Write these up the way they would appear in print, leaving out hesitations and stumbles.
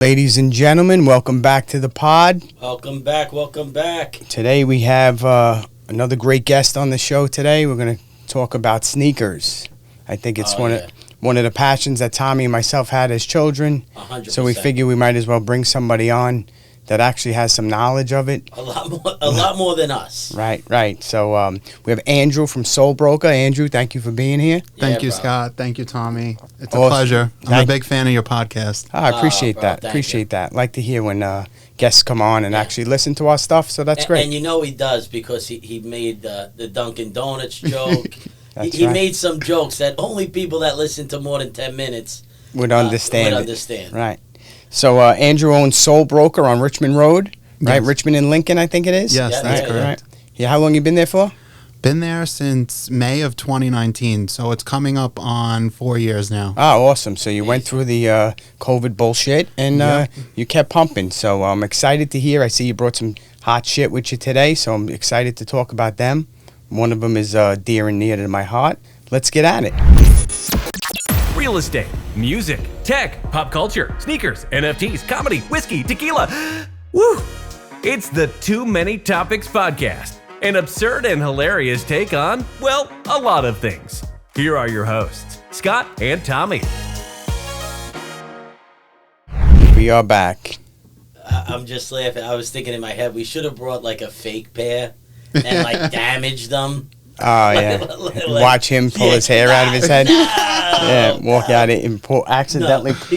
Ladies and gentlemen, welcome back to the pod. Welcome back. Today we have another great guest on the show today. We're going to talk about sneakers. I think it's one of the passions that Tommy and myself had as children. 100%. So we figure we might as well bring somebody on that actually has some knowledge of it. A lot more than us. Right. So we have Andrew from Soul Broker. Andrew, thank you for being here. Thank you, bro. Scott. Thank you, Tommy. It's Awesome. a pleasure. I'm a big fan of your podcast. I appreciate bro, that. thank Appreciate that. Like to hear when guests come on and actually listen to our stuff. So that's great. And you know he does because he made the Dunkin' Donuts joke. he right. made some jokes that only people that listen to more than 10 minutes would understand. Would understand. Right. So Andrew owns Soul Broker on Richmond Road, right? Yes. Richmond and Lincoln, I think it is. Yes, Yeah, that's yeah, correct. Yeah. How long you been there for? Been there since May of 2019, so it's coming up on 4 years now. Oh, awesome. So you went through the COVID bullshit and you kept pumping. So I'm excited to hear. I see you brought some hot shit with you today, so I'm excited to talk about them. One of them is dear and near to my heart. Let's get at it. Real estate, music, tech, pop culture, sneakers, NFTs, comedy, whiskey, tequila. Woo! It's the Too Many Topics podcast, an absurd and hilarious take on, well, a lot of things. Here are your hosts, Scott and Tommy. We are back. I'm just laughing. I was thinking in my head we should have brought like a fake pair and like damaged them. Oh, yeah. Watch him pull his hair out of his head. No. Yeah, walk out it and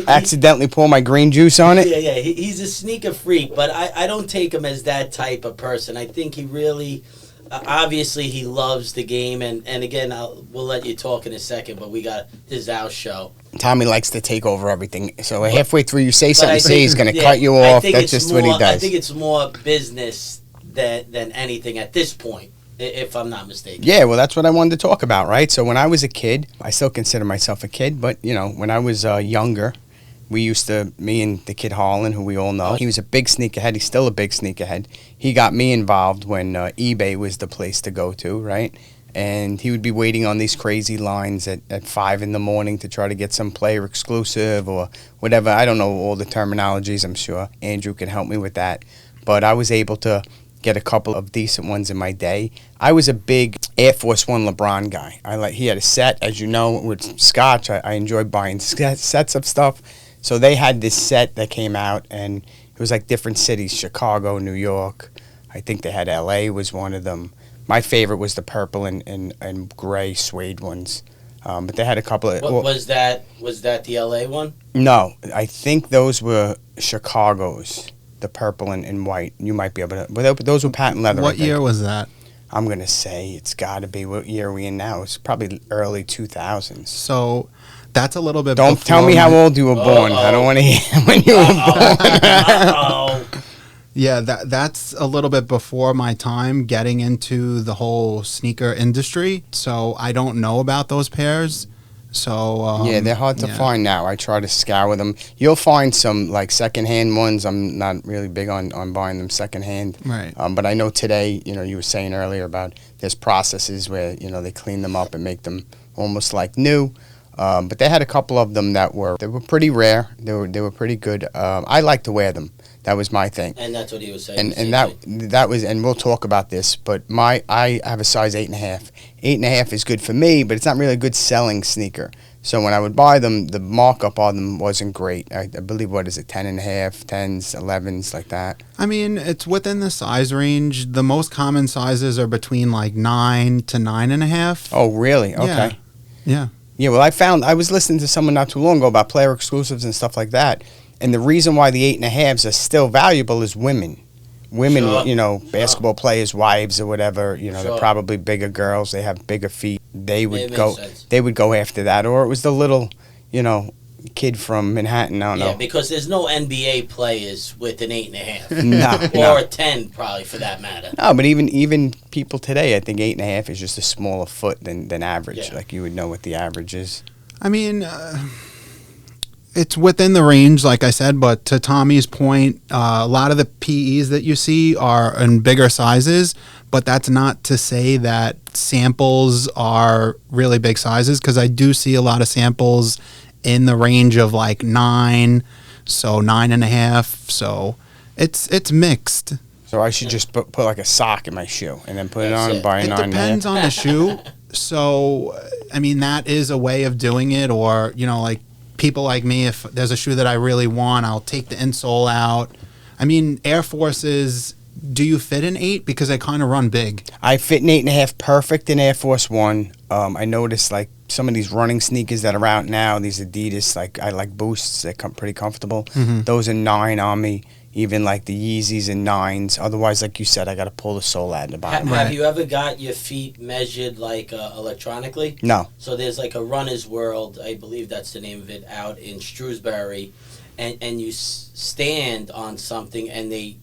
accidentally pour my green juice on it. Yeah. He's a sneaker freak, but I don't take him as that type of person. I think he really, obviously, he loves the game. And again, we'll let you talk in a second, but this is our show. Tommy likes to take over everything. So halfway through you say something, I think- he's going to yeah, cut you I off. think That's it's just more, what he does. I think it's more business than anything at this point, if I'm not mistaken. Yeah, well, that's what I wanted to talk about, right? So when I was a kid, I still consider myself a kid, but, when I was younger, me and the kid Harlan, who we all know, he was a big sneakerhead. He's still a big sneakerhead. He got me involved when eBay was the place to go to, right? And he would be waiting on these crazy lines at 5 in the morning to try to get some player exclusive or whatever. I don't know all the terminologies. I'm sure Andrew can help me with that. But I was able to get a couple of decent ones in my day. I was a big Air Force One LeBron guy. He had a set, as you know, with Scotch. I enjoyed buying sets of stuff. So they had this set that came out, and it was like different cities, Chicago, New York. I think they had L.A. was one of them. My favorite was the purple and gray suede ones. But they had a couple of... Was that the LA one? No, I think those were Chicago's, the purple and white. You might be able to... But those were patent leather. What year was that? I'm going to say it's got to be... What year are we in now? It's probably early 2000s. So that's a little bit Don't tell me how old you were born. I don't want to hear when you were born. Yeah, that's a little bit before my time getting into the whole sneaker industry. So I don't know about those pairs. So yeah, they're hard to find now. I try to scour them. You'll find some like secondhand ones. I'm not really big on buying them secondhand. Right. But I know today, you were saying earlier about there's processes where they clean them up and make them almost like new. But they had a couple of them that were pretty rare. They were pretty good. I like to wear them. That was my thing. And that's what he was saying. And that was, and we'll talk about this, but I have a size 8.5. 8.5 is good for me, but it's not really a good selling sneaker. So when I would buy them, the markup on them wasn't great. I believe, 10.5, 10s, 11s, like that. I mean, it's within the size range. The most common sizes are between like 9 to 9.5. Oh, really? Okay. Yeah. Yeah, well, I was listening to someone not too long ago about player exclusives and stuff like that. And the reason why the 8.5s are still valuable is women. Women, Sure. basketball players' wives or whatever, Sure. they're probably bigger girls. They have bigger feet. They would It go. makes sense. They would go after that, or it was the little, kid from Manhattan. I don't know. Yeah, because there's no NBA players with an 8.5. No, Or a 10, probably, for that matter. No, but even people today, I think 8.5 is just a smaller foot than average. Yeah. Like you would know what the average is. I mean, it's within the range, like I said, but to Tommy's point, a lot of the PEs that you see are in bigger sizes, but that's not to say that samples are really big sizes, because I do see a lot of samples in the range of like 9 so 9.5. So it's mixed. So I should just put like a sock in my shoe and then put it on and buy a It 9.5. depends on the shoe. So, I mean, that is a way of doing it. Or, like people like me, if there's a shoe that I really want, I'll take the insole out. I mean, Air Forces, do you fit an 8? Because they kind of run big. I fit an 8.5 perfect in Air Force One. I noticed like some of these running sneakers that are out now, these Adidas, like I like Boosts, they come pretty comfortable. Those are 9 on me. Even like the Yeezys and 9s. Otherwise, like you said, I got to pull the sole out in the bottom. Have you ever got your feet measured like electronically? No. So there's like a Runner's World, I believe that's the name of it, out in Shrewsbury, and you stand on something and they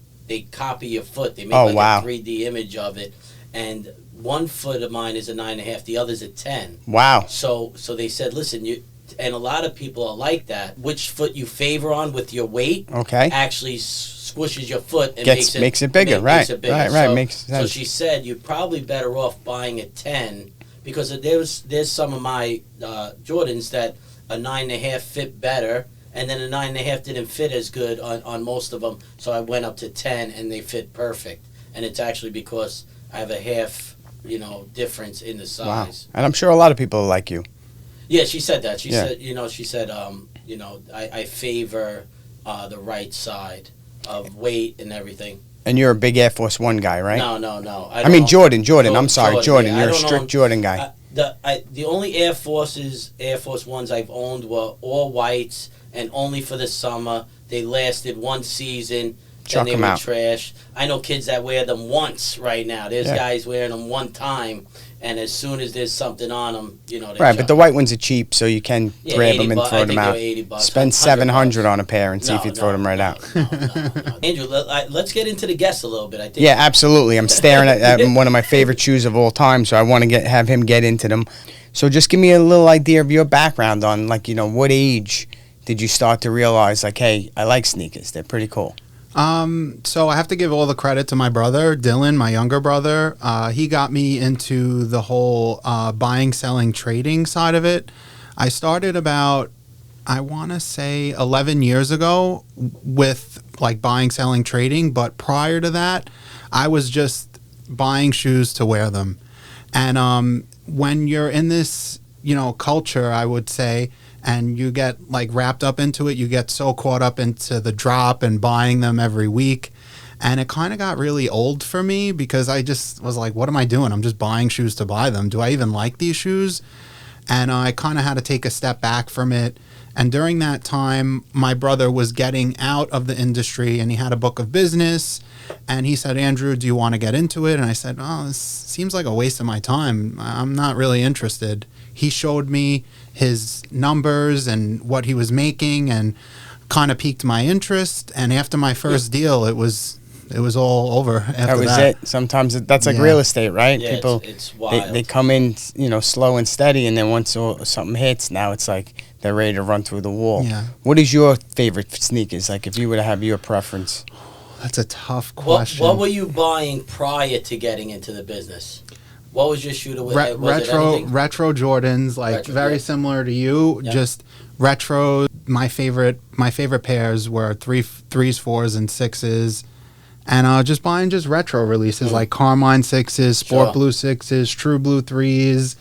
copy your foot. They make a 3D image of it, and one foot of mine is a 9.5, the other's a 10. Wow. So they said, listen, and a lot of people are like that. Which foot you favor on with your weight actually squishes your foot and makes it bigger, right? Right. Makes sense. So she said you're probably better off buying a 10 because there's some of my Jordans that a 9.5 fit better, and then a 9.5 didn't fit as good on most of them. So I went up to 10 and they fit perfect. And it's actually because I have a half, difference in the size. Wow. And I'm sure a lot of people are like you. Yeah, she said that. She said, I favor the right side of weight and everything. And you're a big Air Force One guy, right? No. I mean, Jordan. I'm sorry, Jordan. Yeah, You're a strict Jordan guy. The only Air Force Ones I've owned were all whites and only for the summer. They lasted one season. Chuck and they them were out. Trash. I know kids that wear them once right now. There's guys wearing them one time. And as soon as there's something on them, they right, but the white ones are cheap, so you can grab them and throw them out. $80, Spend $700 on a pair and see if you throw them right out. No. Andrew, let's get into the guests a little bit. I think. Yeah, absolutely. I'm staring at one of my favorite shoes of all time, so I want to have him get into them. So just give me a little idea of your background on, like, what age did you start to realize, like, hey, I like sneakers. They're pretty cool. So I have to give all the credit to my brother, Dylan, my younger brother. He got me into the whole buying, selling, trading side of it. I started about, I want to say 11 years ago with like buying, selling, trading. But prior to that, I was just buying shoes to wear them. And when you're in this, culture, I would say, and you get like wrapped up into it, you get so caught up into the drop and buying them every week. And it kind of got really old for me because I just was like, what am I doing? I'm just buying shoes to buy them. Do I even like these shoes? And I kind of had to take a step back from it. And during that time, my brother was getting out of the industry and he had a book of business. And he said, Andrew, do you want to get into it? And I said, oh, this seems like a waste of my time. I'm not really interested. He showed me his numbers and what he was making and kind of piqued my interest. And after my first deal, it was all over after that. That was it. Sometimes that's like real estate, right? Yeah, People, it's wild. They come in, slow and steady, and then once something hits, now it's like they're ready to run through the wall. Yeah. What is your favorite sneakers? Like, if you were to have your preference? That's a tough question. What were you buying prior to getting into the business? What was your shoe to wear? Retro Jordans, like very similar to you. Yeah. Just retro. My favorite pairs were threes, fours, and sixes, and just buying just retro releases like Carmine sixes, Sport Blue sixes, True Blue threes,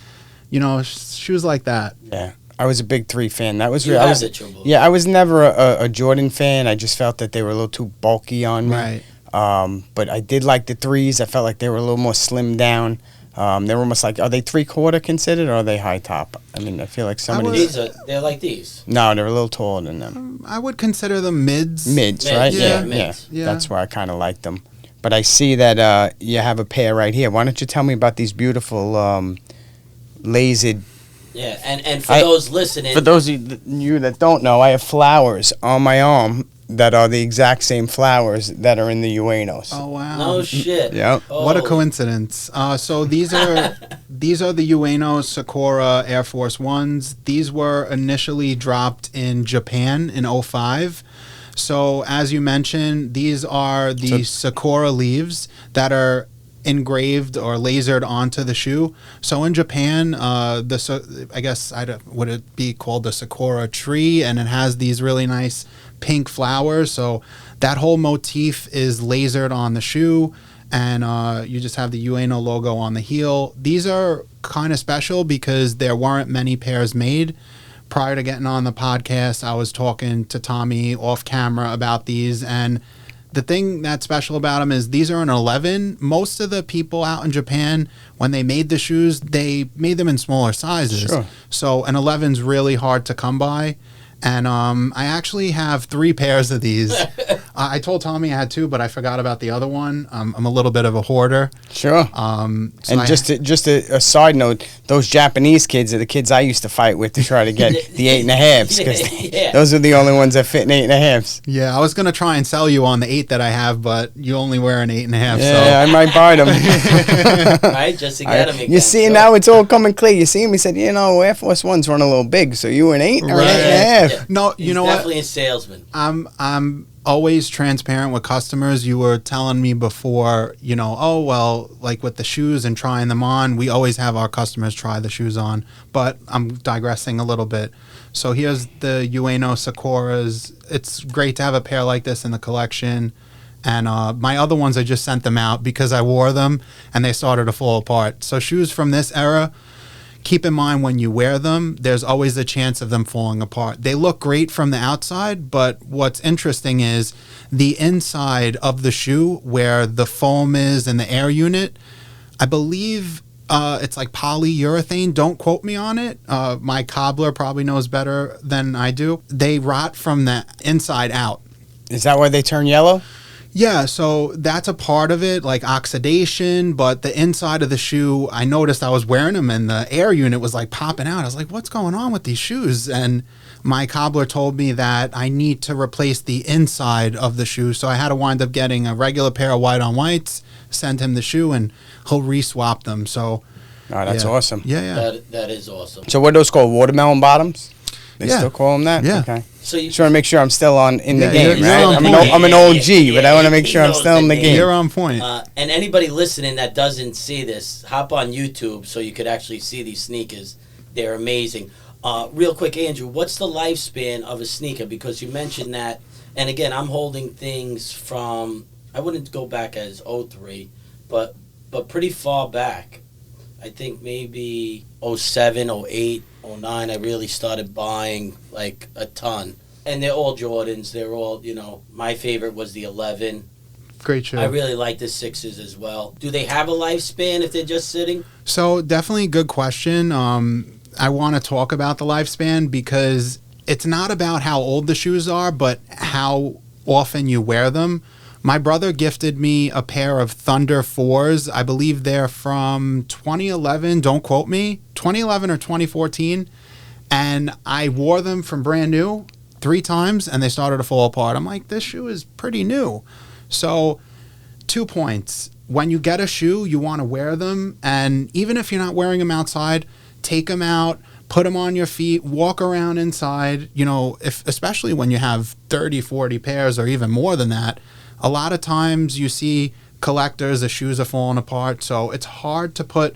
shoes like that. Yeah. I was a big 3 fan. That was I was never a Jordan fan. I just felt that they were a little too bulky on me. Right. But I did like the 3s. I felt like they were a little more slimmed down. They were almost like, are they 3/4 considered or are they high top? I mean, I feel like some of these. They're like these. No, they're a little taller than them. I would consider them mids. Mids, right? Yeah. Mids. Yeah. That's where I kind of like them. But I see that you have a pair right here. Why don't you tell me about these beautiful lasered. Yeah, and for those listening. For those of you that don't know, I have flowers on my arm that are the exact same flowers that are in the Uenos. Oh wow! No shit. Yep. What a coincidence. So these are the Ueno Sakura Air Force Ones. These were initially dropped in Japan in 2005. So as you mentioned, these are the Sakura leaves that are engraved or lasered onto the shoe. So in Japan, would it be called the sakura tree, and it has these really nice pink flowers. So that whole motif is lasered on the shoe, and you just have the Ueno logo on the heel. These are kind of special because there weren't many pairs made. Prior to getting on the podcast, I was talking to Tommy off camera about these, and the thing that's special about them is these are an 11. Most of the people out in Japan, when they made the shoes, they made them in smaller sizes. Sure. So an 11's really hard to come by. And I actually have 3 pairs of these. I told Tommy I had 2, but I forgot about the other one. I'm a little bit of a hoarder. Sure. And just a side note, those Japanese kids are the kids I used to fight with to try to get the 8.5s, because those are the only ones that fit in 8.5s. Yeah, I was going to try and sell you on the 8 that I have, but you only wear an 8.5. Yeah, so. I might buy them. Right, just to get them again. You see, now it's all coming clear. You see him, he said, Air Force One's run a little big, so you an 8 or an 8.5? Yeah. No, He's definitely a salesman. I'm always transparent with customers. You were telling me before, like with the shoes and trying them on, we always have our customers try the shoes on. But I'm digressing a little bit. So here's the Ueno Sakuras. It's great to have a pair like this in the collection. And my other ones, I just sent them out because I wore them and they started to fall apart. So shoes from this era, keep in mind when you wear them, there's always a chance of them falling apart. They look great from the outside, but what's interesting is the inside of the shoe where the foam is and the air unit. I believe it's like polyurethane. Don't quote me on it. My cobbler probably knows better than I do. They rot from the inside out. Is that why they turn yellow? Yeah, so that's a part of it, like oxidation, but the inside of the shoe, I noticed I was wearing them and the air unit was like popping out. I was like, what's going on with these shoes? And my cobbler told me that I need to replace the inside of the shoe, so I had to wind up getting a regular pair of white on whites, send him the shoe, and he'll re-swap them. So, that's awesome. Yeah. That is awesome. So what are those called? Watermelon bottoms? They Yeah. still call them that? Yeah. Okay. So you Just want to make sure I'm still in the Yeah, game, you're right? on I'm an point. OG, but I want to make sure I'm still in the game. You're on point. And anybody listening that doesn't see this, hop on YouTube so you could actually see these sneakers. They're amazing. Real quick, Andrew, what's the lifespan of a sneaker? Because you mentioned that, and again, I'm holding things from, I wouldn't go back as 03, but pretty far back. I think maybe 07, 08, 09, I really started buying like a ton. And they're all Jordans. They're all, my favorite was the 11. Great shoe. I really like the 6s as well. Do they have a lifespan if they're just sitting? So definitely a good question. I want to talk about the lifespan because it's not about how old the shoes are, but how often you wear them. My brother gifted me a pair of Thunder 4s. I believe they're from 2011. Don't quote me. 2011 or 2014. And I wore them from brand new 3 times and they started to fall apart. I'm like, this shoe is pretty new. So 2 points. When you get a shoe, you want to wear them. And even if you're not wearing them outside, take them out, put them on your feet, walk around inside. Especially when you have 30, 40 pairs or even more than that. A lot of times you see collectors, the shoes are falling apart. So it's hard to put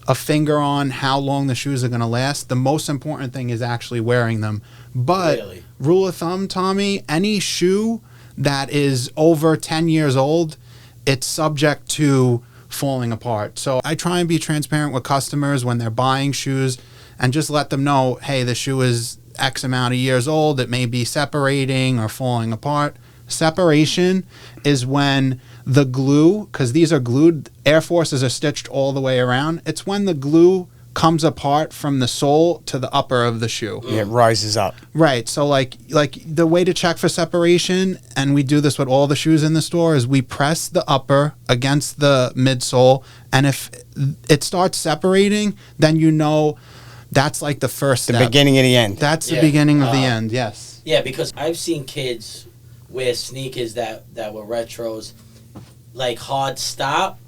a finger on how long the shoes are going to last. The most important thing is actually wearing them. But Really? Rule of thumb, Tommy, any shoe that is over 10 years old, it's subject to falling apart. So I try and be transparent with customers when they're buying shoes and just let them know, hey, the shoe is X amount of years old. It may be separating or falling apart. Separation is when the glue, because these are glued, Air Forces are stitched all the way around. It's when the glue comes apart from the sole to the upper of the shoe. Yeah, it rises up. Right. So like the way to check for separation, and we do this with all the shoes in the store, is we press the upper against the midsole, and if it starts separating, then that's like the first step. The beginning of the end. That's the beginning of the end, yes. Yeah, because I've seen kids wear sneakers that were retros, like hard stop,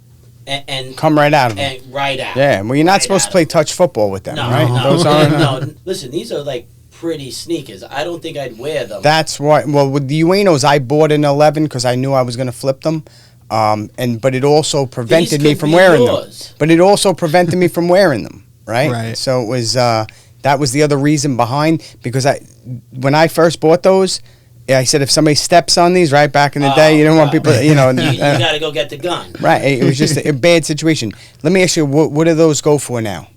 and Come right out of them. and right out. Yeah, well, you're not Right supposed to out. play touch football with them, No, right? no, Those aren't. no. Listen, these are like pretty sneakers. I don't think I'd wear them. That's why. Well, with the Uenos, I bought an 11 because I knew I was going to flip them. But it also prevented me could from be wearing yours. them. But it also prevented me from wearing them, right? Right. So it was that was the other reason behind, because when I first bought those, I said if somebody steps on these, right, back in the day, you don't want people, you know. You got to go get the gun. Right. It was just a bad situation. Let me ask you, what do those go for now?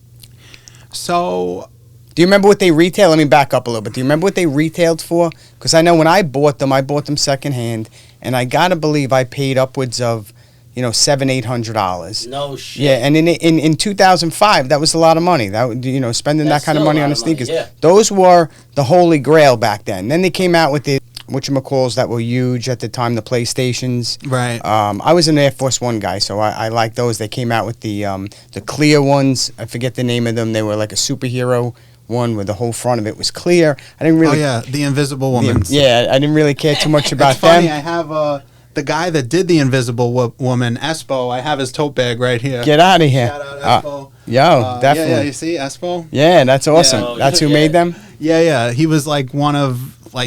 So Do you remember what they retail? Let me back up a little bit. Do you remember what they retailed for? Because I know when I bought them secondhand, and I gotta believe I paid upwards of, $700-800. No shit. Yeah, and in 2005, that was a lot of money. That spending That's that kind of still a money lot on of the money, sneakers. yeah. Those were the holy grail back then. Then they came out with the whatchamacalls that were huge at the time, the PlayStations. Right. I was an Air Force One guy, so I like those. They came out with the clear ones. I forget the name of them. They were like a superhero one where the whole front of it was clear. I didn't really. Oh yeah, the Invisible Woman. Yeah, I didn't really care too much about It's funny. them. I have the guy that did the Invisible Woman, Espo. I have his tote bag right here. Get out of here. Shout out Espo. Definitely. Yeah, you see Espo? Yeah, that's awesome. Yeah. That's who Yeah. made them? Yeah. He was like one of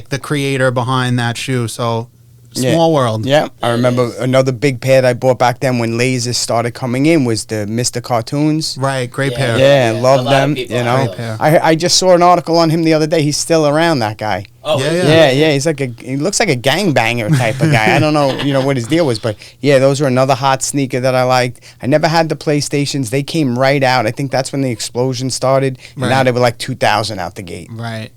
the creator behind that shoe. So Yeah. small world. Yeah, I remember another big pair that I bought back then when lasers started coming in was the Mr. Cartoons. Right. Great Yeah. pair. Yeah, Yeah, love a lot of them. people You have know, Great pair. I just saw an article on him the other day. He's still around, that guy. Oh, Yeah, is yeah. it? Yeah, he's he looks like a gangbanger type of guy. I don't know, what his deal was, but yeah, those were another hot sneaker that I liked. I never had the PlayStations. They came right out. I think that's when the explosion started. And now Right. they were like 2,000 out the gate. Right.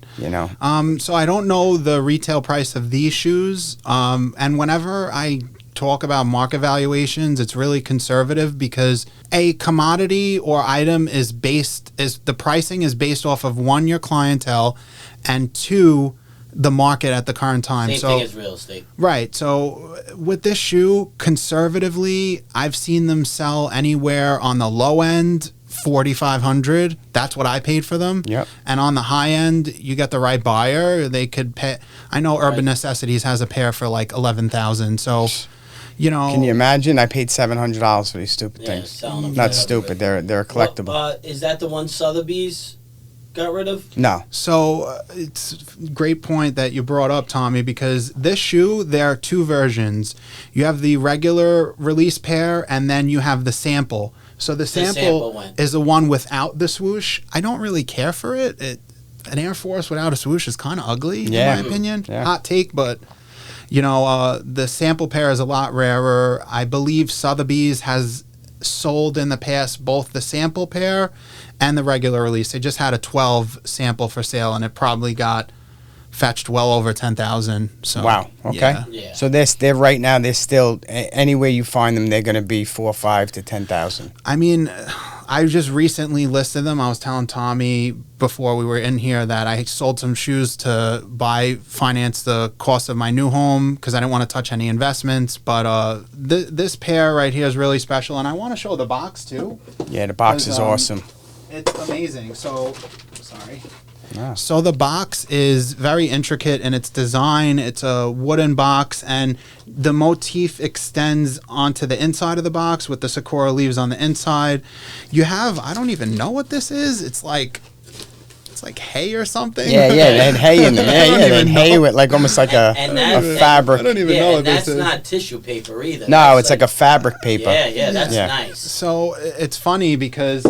So I don't know the retail price of these shoes. And whenever I talk about market valuations, it's really conservative because a commodity or item the pricing is based off of one, your clientele, and two, the market at the current time. Same thing as real estate. Right. So with this shoe, conservatively, I've seen them sell anywhere on the low end, $4,500. That's what I paid for them. Yep. And on the high end, you get the right buyer. They could pay. I know Urban Right. Necessities has a pair for like $11,000. So, Can you imagine? I paid $700 for these stupid Yeah, things. selling them Not for stupid. They're a collectible. Well, is that the one Sotheby's got rid of? No. So it's a great point that you brought up, Tommy, because this shoe, there are two versions. You have the regular release pair, and then you have the sample. So the sample sample one. is the one without the swoosh. I don't really care for it. An Air Force without a swoosh is kind of ugly, Yeah. in my opinion. Yeah. Hot take, but the sample pair is a lot rarer. I believe Sotheby's has sold in the past both the sample pair and the regular release. They just had a 12 sample for sale, and it probably got fetched well over 10,000. So Wow. Okay. Yeah. So they're right now. They're still anywhere you find them. They're going to be 4,500 to 10,000. I mean, I just recently listed them. I was telling Tommy before we were in here that I sold some shoes to finance the cost of my new home because I didn't want to touch any investments. But this pair right here is really special, and I want to show the box too. Yeah, the box is 'Cause, awesome. It's amazing. So, sorry. Yeah. So the box is very intricate in its design. It's a wooden box, and the motif extends onto the inside of the box with the sakura leaves on the inside. You have, I don't even know what this is. It's like hay or something. Yeah, they had hay in them. I Yeah, don't they had even hay know. with like almost like a fabric. I don't even Yeah, know and what this that's is. not tissue paper either. No, That's it's like a fabric paper. Yeah, that's Yeah. nice. So it's funny because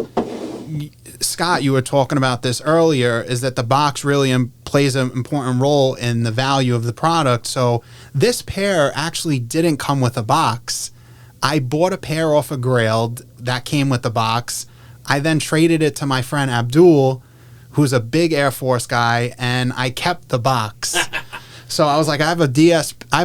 Scott, you were talking about this earlier, is that the box really plays an important role in the value of the product. So this pair actually didn't come with a box. I bought a pair off of Grailed that came with the box. I then traded it to my friend Abdul, who's a big Air Force guy, and I kept the box. So I was like, I have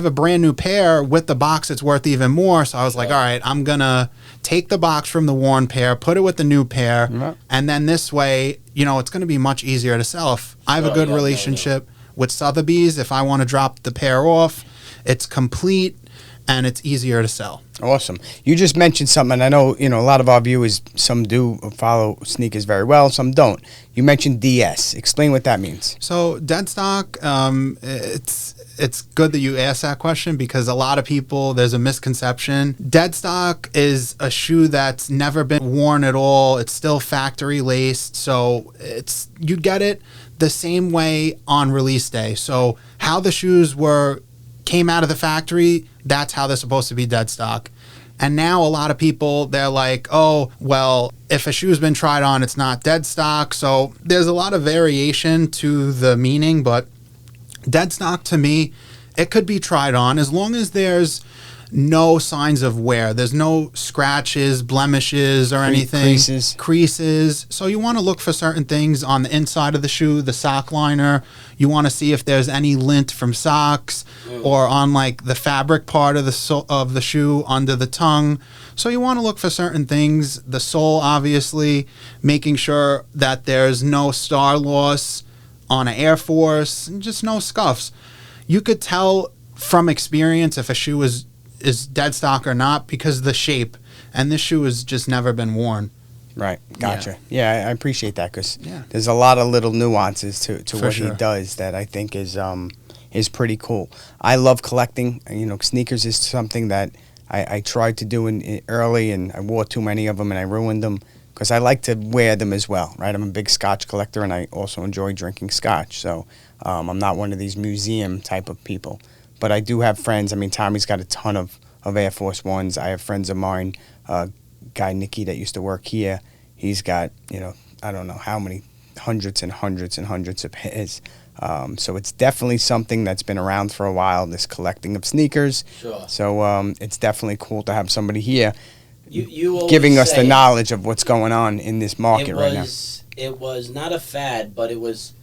a brand new pair with the box. It's worth even more. So I was like, all right, I'm going to take the box from the worn pair, put it with the new pair. Yep. And then this way, it's going to be much easier to sell. If I have a Oh, good yeah, relationship with Sotheby's, if I want to drop the pair off, it's complete and it's easier to sell. Awesome. You just mentioned something. I know, a lot of our viewers, some do follow sneakers very well, some don't. You mentioned DS. Explain what that means. So dead stock, it's good that you asked that question because a lot of people, there's a misconception. Dead stock is a shoe that's never been worn at all. It's still factory laced. So you get it the same way on release day. So how the shoes came out of the factory, that's how they're supposed to be dead stock. And now a lot of people, they're like, oh, well, if a shoe's been tried on, it's not dead stock. So there's a lot of variation to the meaning, but dead stock to me, it could be tried on as long as there's no signs of wear. There's no scratches, blemishes, or anything. Creases. So you want to look for certain things on the inside of the shoe, the sock liner. You want to see if there's any lint from socks or on like the fabric part of the shoe under the tongue. So you want to look for certain things. The sole, obviously, making sure that there's no star loss on an Air Force, and just no scuffs. You could tell from experience if a shoe is dead stock or not because of the shape, and this shoe has just never been worn. Right, gotcha. Yeah, I appreciate that because there's a lot of little nuances to what he does that I think is pretty cool. I love collecting. You know, sneakers is something that I tried to do in early, and I wore too many of them and I ruined them because I like to wear them as well, right? I'm a big Scotch collector, and I also enjoy drinking Scotch, so I'm not one of these museum type of people. But I do have friends. I mean, Tommy's got a ton of Air Force Ones. I have friends of mine, guy Nicky that used to work here. He's got, you know, I don't know how many hundreds and hundreds and hundreds of pairs. So it's definitely something that's been around for a while, this collecting of sneakers. Sure. So it's definitely cool to have somebody here you giving us the knowledge of what's going on in this market right now. It was not a fad, but it was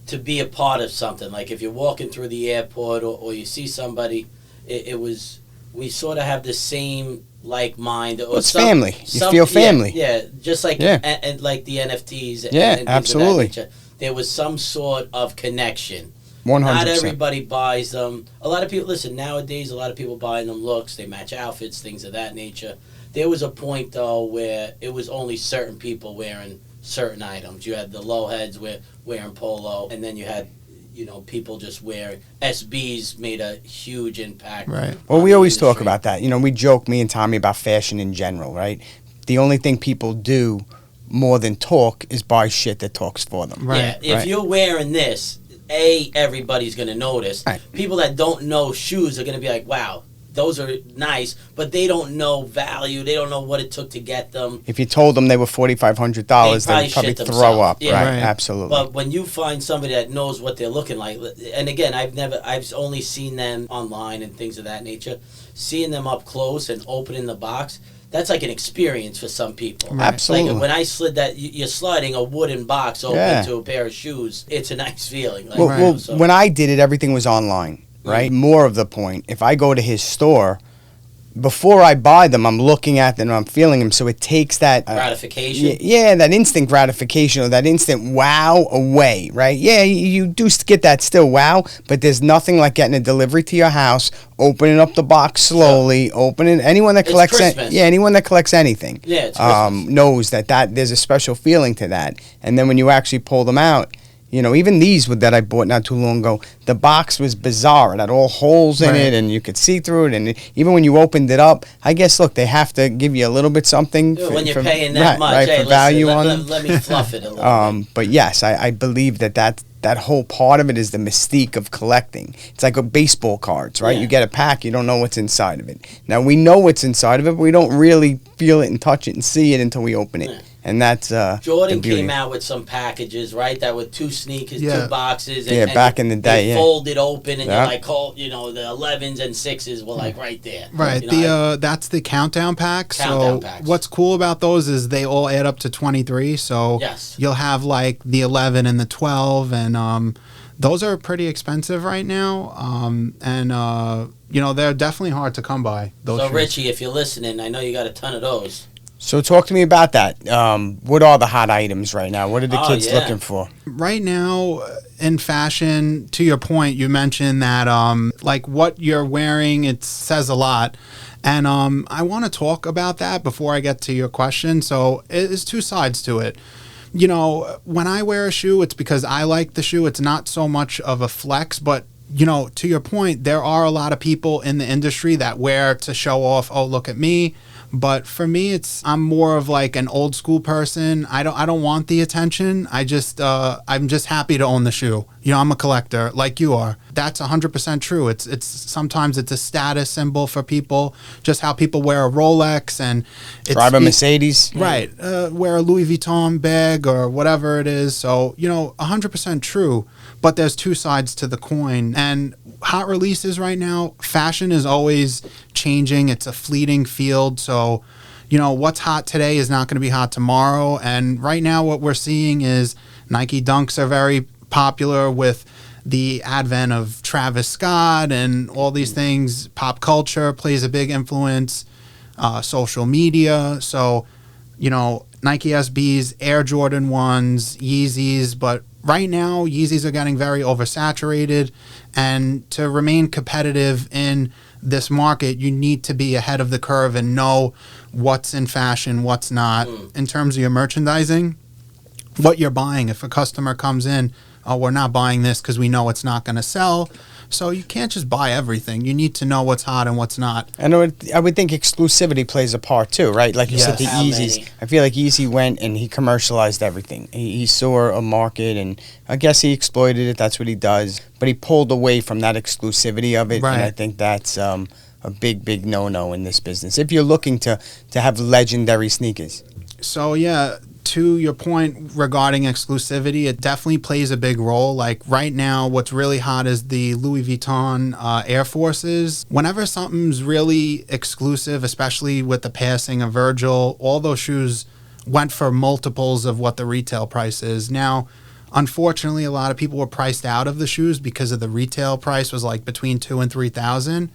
to be a part of something. Like if you're walking through the airport or you see somebody, it was, we sort of have the same like mind. Or it's family. You feel family. Yeah, just like and like the NFTs. And absolutely. There was some sort of connection. 100%. Not everybody buys them. A lot of people, listen, nowadays a lot of people buying them looks, they match outfits, things of that nature. There was a point though where it was only certain people wearing certain items. You had the low heads wearing polo, and then you had, you know, people just wearing SBs made a huge impact. Right. Well, we always talk about that. You know, we joke, me and Tommy, about fashion in general, right? The only thing people do more than talk is buy shit that talks for them. Right. Yeah. If you're wearing this, everybody's going to notice. Right. People that don't know shoes are going to be like, wow, those are nice, but they don't know value. They don't know what it took to get them. If you told them they were $4,500, they'd probably throw up. Yeah. Right? Absolutely. But when you find somebody that knows what they're looking like, and again, I've only seen them online and things of that nature. Seeing them up close and opening the box, that's like an experience for some people. Right. Absolutely. Like when I slid that, you're sliding a wooden box open to a pair of shoes. It's a nice feeling. Like, well, when I did it, everything was online. Right? More of the point, if I go to his store, before I buy them, I'm looking at them and I'm feeling them. So it takes that gratification. Yeah, that instant gratification or that instant wow away, right? Yeah, you do get that still wow, but there's nothing like getting a delivery to your house, opening up the box slowly, opening. Anyone that collects anyone that collects anything, it's knows that there's a special feeling to that. And then when you actually pull them out. You know, even these that I bought not too long ago, the box was bizarre. It had all holes in it, and you could see through it. And even when you opened it up, I guess, look, they have to give you a little bit something. When you're paying that much, for value on them. Let me fluff it a little bit. But yes, I believe that whole part of it is the mystique of collecting. It's like a baseball cards, right? You get a pack, you don't know what's inside of it. Now, we know what's inside of it, but we don't really feel it and touch it and see it until we open it. Yeah. And that's Jordan came out with some packages, right? That were 2 sneakers, 2 boxes. And, back in the day, they folded open, and you're like, you know, the 11s and 6s were like right there. Right. You know, that's the countdown pack. What's cool about those is they all add up to 23. So you'll have like the 11 and the 12, and those are pretty expensive right now. You know, they're definitely hard to come by. Those shoes. Richie, if you're listening, I know you got a ton of those. So talk to me about that. What are the hot items right now? What are the kids looking for? Right now, in fashion, to your point, you mentioned that like what you're wearing, it says a lot. And I want to talk about that before I get to your question. So there's 2 sides to it. You know, when I wear a shoe, it's because I like the shoe. It's not so much of a flex, but to your point, there are a lot of people in the industry that wear to show off, oh, look at me. But for me, I'm more of like an old school person. I don't want the attention. I'm just happy to own the shoe. I'm a collector like you are. That's 100% true. It's sometimes it's a status symbol for people, just how people wear a Rolex and drive a Mercedes. Right. Wear a Louis Vuitton bag or whatever it is. So, 100% true. But there's two sides to the coin. And hot releases right now, fashion is always changing. It's a fleeting field. So, what's hot today is not going to be hot tomorrow. And right now what we're seeing is Nike Dunks are very popular with the advent of Travis Scott and all these things. Pop culture plays a big influence, social media. So, Nike SBs, Air Jordan 1s, Yeezys, but right now, Yeezys are getting very oversaturated, and to remain competitive in this market, you need to be ahead of the curve and know what's in fashion, what's not. In terms of your merchandising, what you're buying. If a customer comes in, oh, we're not buying this because we know it's not going to sell. So you can't just buy everything. You need to know what's hot and what's not. And I would think exclusivity plays a part too, right? Like you said, the Yeezys. I feel like Yeezy went and he commercialized everything. He saw a market, and I guess he exploited it. That's what he does. But he pulled away from that exclusivity of it, right. And I think that's a big no-no in this business if you're looking to have legendary sneakers. So, yeah, to your point regarding exclusivity, it definitely plays a big role. Like right now, what's really hot is the Louis Vuitton Air Forces. Whenever something's really exclusive, especially with the passing of Virgil, all those shoes went for multiples of what the retail price is. Now, unfortunately, a lot of people were priced out of the shoes because of the retail price was like between $2,000 and $3,000.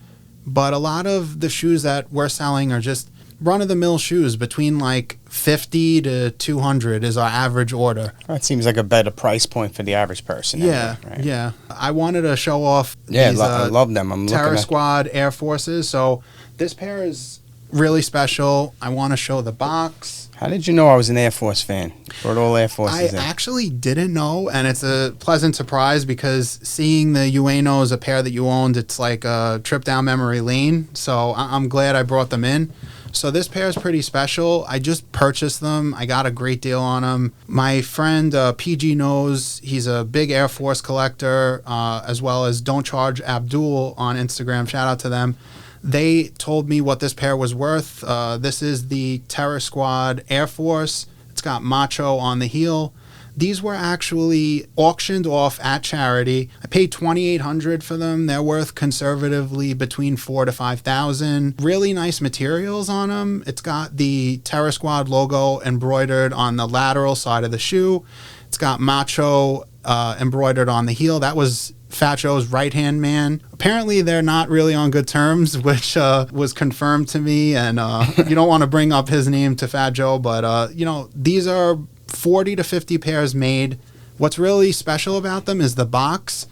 But a lot of the shoes that we're selling are just run-of-the-mill shoes between like $50 to $200 is our average order. That seems like a better price point for the average person. Yeah, anyway, right? Yeah. I wanted to show off these, I love them. I'm Terra looking at Squad Air Forces. So this pair is really special. I want to show the box. How did you know I was an Air Force fan? Brought all Air Forces in. I actually didn't know, and it's a pleasant surprise because seeing the Uenos, a pair that you owned, it's like a trip down memory lane. So I'm glad I brought them in. So this pair is pretty special. I just purchased them. I got a great deal on them. My friend PG knows. He's a big Air Force collector, as well as Don't Charge Abdul on Instagram. Shout out to them. They told me what this pair was worth. This is the Terra Squad Air Force. It's got Macho on the heel. These were actually auctioned off at charity. I paid $2,800 for them. They're worth conservatively between $4,000 to $5,000. Really nice materials on them. It's got the Terra Squad logo embroidered on the lateral side of the shoe. It's got Macho embroidered on the heel. That was Fat Joe's right-hand man. Apparently, they're not really on good terms, which was confirmed to me. And you don't want to bring up his name to Fat Joe, but these are 40 to 50 pairs made. What's really special about them is the box.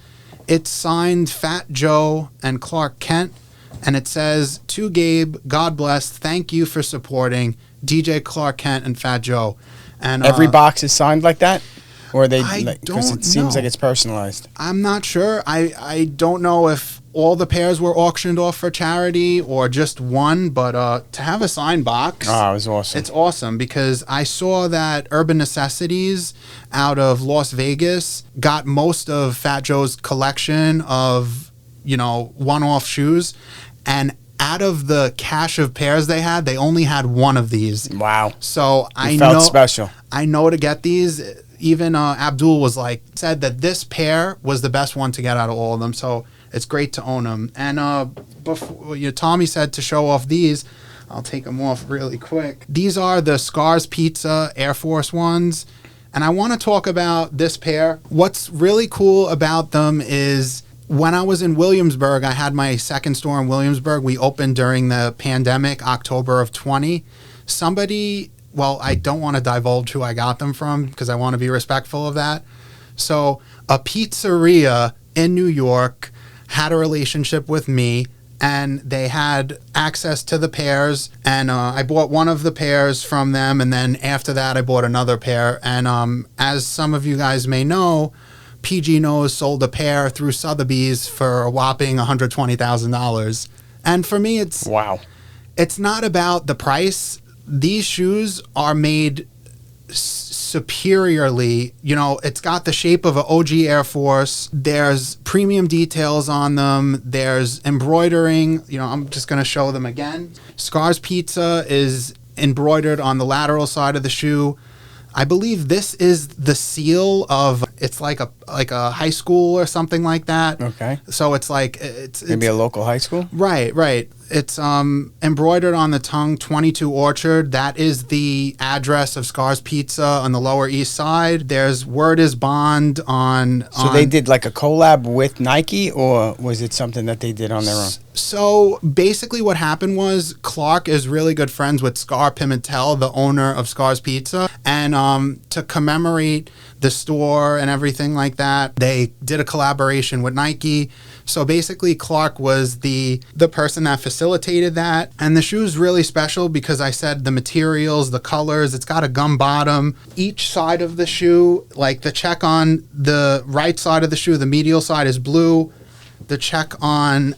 It's signed Fat Joe and Clark Kent, and it says, "To Gabe, God bless, thank you for supporting DJ Clark Kent and Fat Joe." And every box is signed like that? Or are they, because it seems like it's personalized. I'm not sure. I don't know if all the pairs were auctioned off for charity or just one, but to have a signed box, it was awesome. It's awesome because I saw that Urban Necessities out of Las Vegas got most of Fat Joe's collection of, one-off shoes, and out of the cache of pairs they had, they only had one of these. Wow. So I felt special. I know to get these. Even Abdul said that this pair was the best one to get out of all of them. So it's great to own them. And before Tommy said to show off these, I'll take them off really quick. These are the Scars Pizza Air Force ones. And I want to talk about this pair. What's really cool about them is when I was in Williamsburg, I had my second store in Williamsburg. We opened during the pandemic, October of 20. Well, I don't want to divulge who I got them from because I want to be respectful of that. So a pizzeria in New York had a relationship with me, and they had access to the pairs, and I bought one of the pairs from them, and then after that I bought another pair. And as some of you guys may know, PG Nose sold a pair through Sotheby's for a whopping $120,000. And for me, Wow. it's not about the price. These shoes are made superiorly. You know, it's got the shape of an OG Air Force. There's premium details on them. There's embroidering. You know, I'm just going to show them again. Scar's Pizza is embroidered on the lateral side of the shoe. I believe this is the seal of, it's like a high school or something like that. Okay. So it's like it's Maybe a local high school? Right. It's embroidered on the tongue, 22 Orchard. That is the address of Scar's Pizza on the Lower East Side. There's Word is Bond on... So they did like a collab with Nike, or was it something that they did on their own? So basically what happened was Clark is really good friends with Scar Pimentel, the owner of Scar's Pizza. And to commemorate the store and everything like that, they did a collaboration with Nike. So basically Clark was the person that facilitated that. And the shoe's really special because I said the materials, the colors, it's got a gum bottom. Each side of the shoe, like the check on the right side of the shoe, the medial side is blue. The check on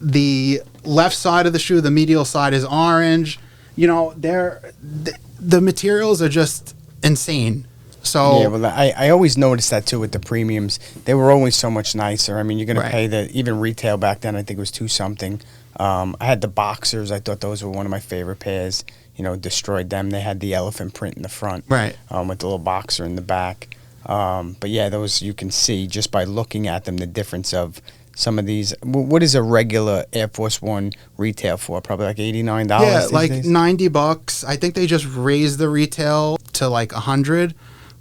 the left side of the shoe, the medial side is orange. You know, the materials are just insane. So yeah, well, I always noticed that too with the premiums. They were always so much nicer. I mean, you're going to pay even retail back then, I think it was $2 something. I had the Boxers. I thought those were one of my favorite pairs. You know, destroyed them. They had the elephant print in the front. Right. With the little boxer in the back. But yeah, those you can see just by looking at them the difference of some of these. What is a regular Air Force One retail for? Probably like $89. Yeah, like days? $90. I think they just raised the retail to like $100.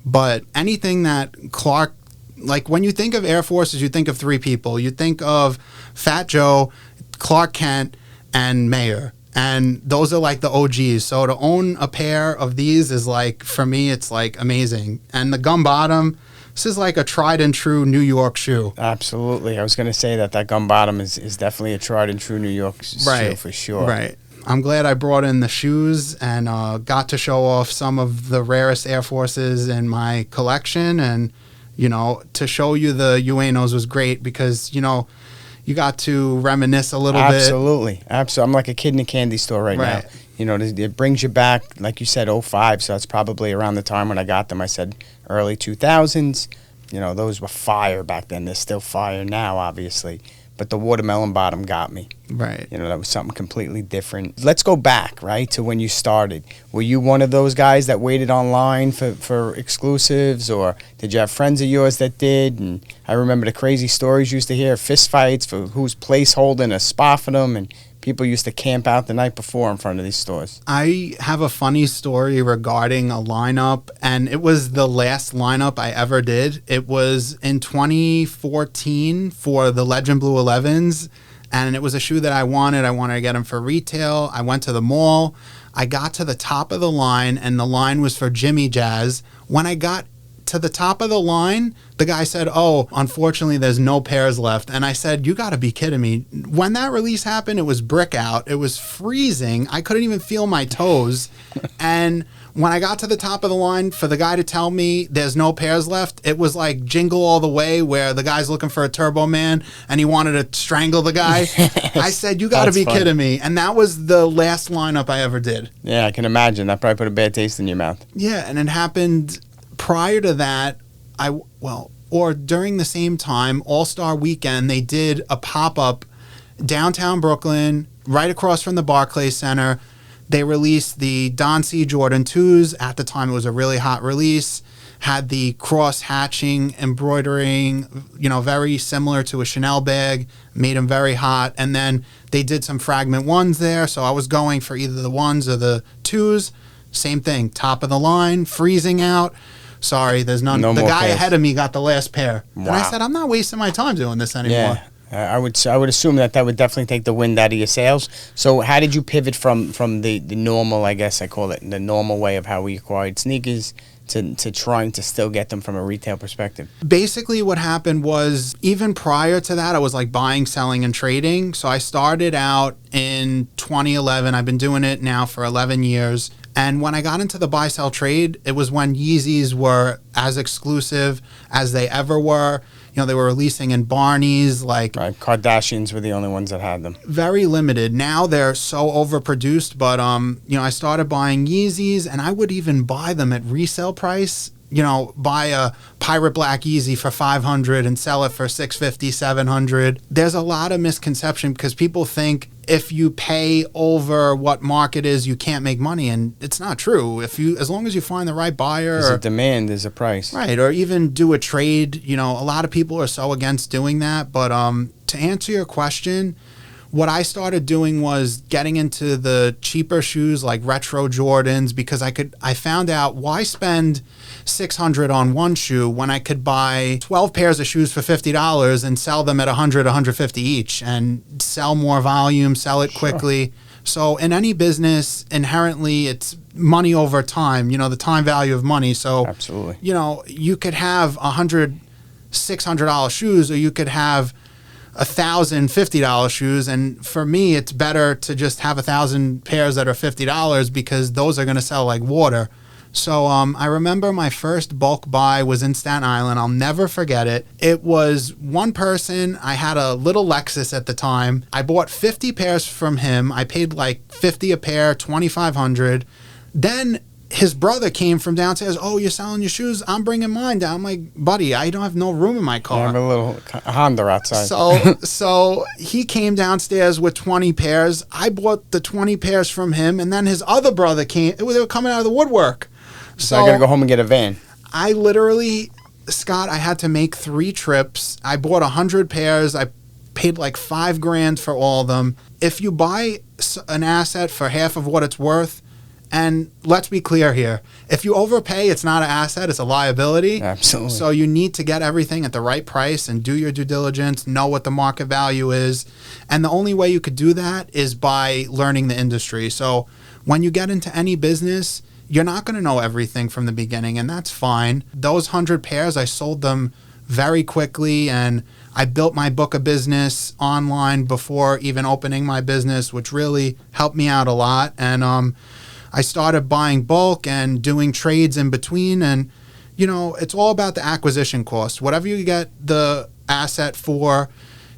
But anything that Clark, like when you think of Air Forces, you think of three people. You think of Fat Joe, Clark Kent, and Mayer. And those are like the OGs. So to own a pair of these is like, for me, it's like amazing. And the gum bottom, this is like a tried and true New York shoe. Absolutely. I was going to say that gum bottom is definitely a tried and true New York shoe for sure. Right. I'm glad I brought in the shoes and got to show off some of the rarest Air Forces in my collection. And, you know, to show you the Uenos was great because, you know, you got to reminisce a little bit. Absolutely. I'm like a kid in a candy store right now. You know, it brings you back, like you said, 05. So that's probably around the time when I got them. I said early 2000s. You know, those were fire back then. They're still fire now, obviously. But the watermelon bottom got me. Right. You know, that was something completely different. Let's go back, right, to when you started. Were you one of those guys that waited online for exclusives, or did you have friends of yours that did? And I remember the crazy stories you used to hear, fist fights for who's place holding a spot for them, and people used to camp out the night before in front of these stores. I have a funny story regarding a lineup, and it was the last lineup I ever did. It was in 2014 for the Legend Blue 11s, and it was a shoe that I wanted. I wanted to get them for retail. I went to the mall. I got to the top of the line, and the line was for Jimmy Jazz. When I got to the top of the line, the guy said, "Oh, unfortunately, there's no pairs left." And I said, "You got to be kidding me." When that release happened, it was brick out. It was freezing. I couldn't even feel my toes. And when I got to the top of the line, for the guy to tell me there's no pairs left, it was like Jingle All the Way, where the guy's looking for a Turbo Man and he wanted to strangle the guy. I said, "You got to be kidding me." And that was the last lineup I ever did. Yeah, I can imagine. That probably put a bad taste in your mouth. Yeah, and it happened prior to that. Or during the same time, All-Star Weekend, they did a pop-up downtown Brooklyn, right across from the Barclays Center. They released the Don C. Jordan 2s. At the time, it was a really hot release. Had the cross-hatching, embroidering, you know, very similar to a Chanel bag. Made them very hot. And then they did some fragment 1s there, so I was going for either the 1s or the 2s. Same thing, top of the line, freezing out. Sorry, there's none. The guy ahead of me got the last pair. Wow. And I said, I'm not wasting my time doing this anymore. Yeah, I would assume that would definitely take the wind out of your sails. So how did you pivot from the normal, I guess I call it, the normal way of how we acquired sneakers to trying to still get them from a retail perspective? Basically what happened was, even prior to that, I was like buying, selling, and trading. So I started out in 2011. I've been doing it now for 11 years. And when I got into the buy sell trade, it was when Yeezys were as exclusive as they ever were. You know, they were releasing in Barney's, like Right, Kardashians were the only ones that had them. very limited. Now they're so overproduced, but you know, I started buying Yeezys, and I would even buy them at resale price. You know, buy a Pirate Black Yeezy for $500 and sell it for $650, $700. There's a lot of misconception because people think if you pay over what market is, you can't make money, and it's not true. As long as you find the right buyer, There's a demand, there's a price. right, or even do a trade. You know, a lot of people are so against doing that. But to answer your question, what I started doing was getting into the cheaper shoes like retro Jordans, because I found out, why spend $600 on one shoe when I could buy 12 pairs of shoes for $50 and sell them at $100, $150 each, and sell more volume, sell it quickly. Sure. So in any business, inherently, it's money over time, you know, the time value of money. So, absolutely, you know, you could have $600 shoes, or you could have $1,050 shoes, and for me, it's better to just have 1,000 pairs that are $50 because those are going to sell like water. So I remember my first bulk buy was in Staten Island. I'll never forget it. It was one person. I had a little Lexus at the time. I bought 50 pairs from him. I paid like $50 a pair, $2,500. Then his brother came from downstairs. Oh, you're selling your shoes? I'm bringing mine down. I'm like, buddy, I don't have no room in my car. I have a little Honda outside. So he came downstairs with 20 pairs. I bought the 20 pairs from him, and then his other brother came. They were coming out of the woodwork. So I got to go home and get a van. I literally, Scott, I had to make 3 trips. I bought 100 pairs. I paid like $5,000 for all of them. If you buy an asset for half of what it's worth, and let's be clear here, if you overpay, it's not an asset, it's a liability. Absolutely. So you need to get everything at the right price and do your due diligence, know what the market value is. And the only way you could do that is by learning the industry. So when you get into any business, you're not going to know everything from the beginning, and that's fine. Those 100 pairs, I sold them very quickly, and I built my book of business online before even opening my business, which really helped me out a lot. And I started buying bulk and doing trades in between, and you know, it's all about the acquisition cost. Whatever you get the asset for,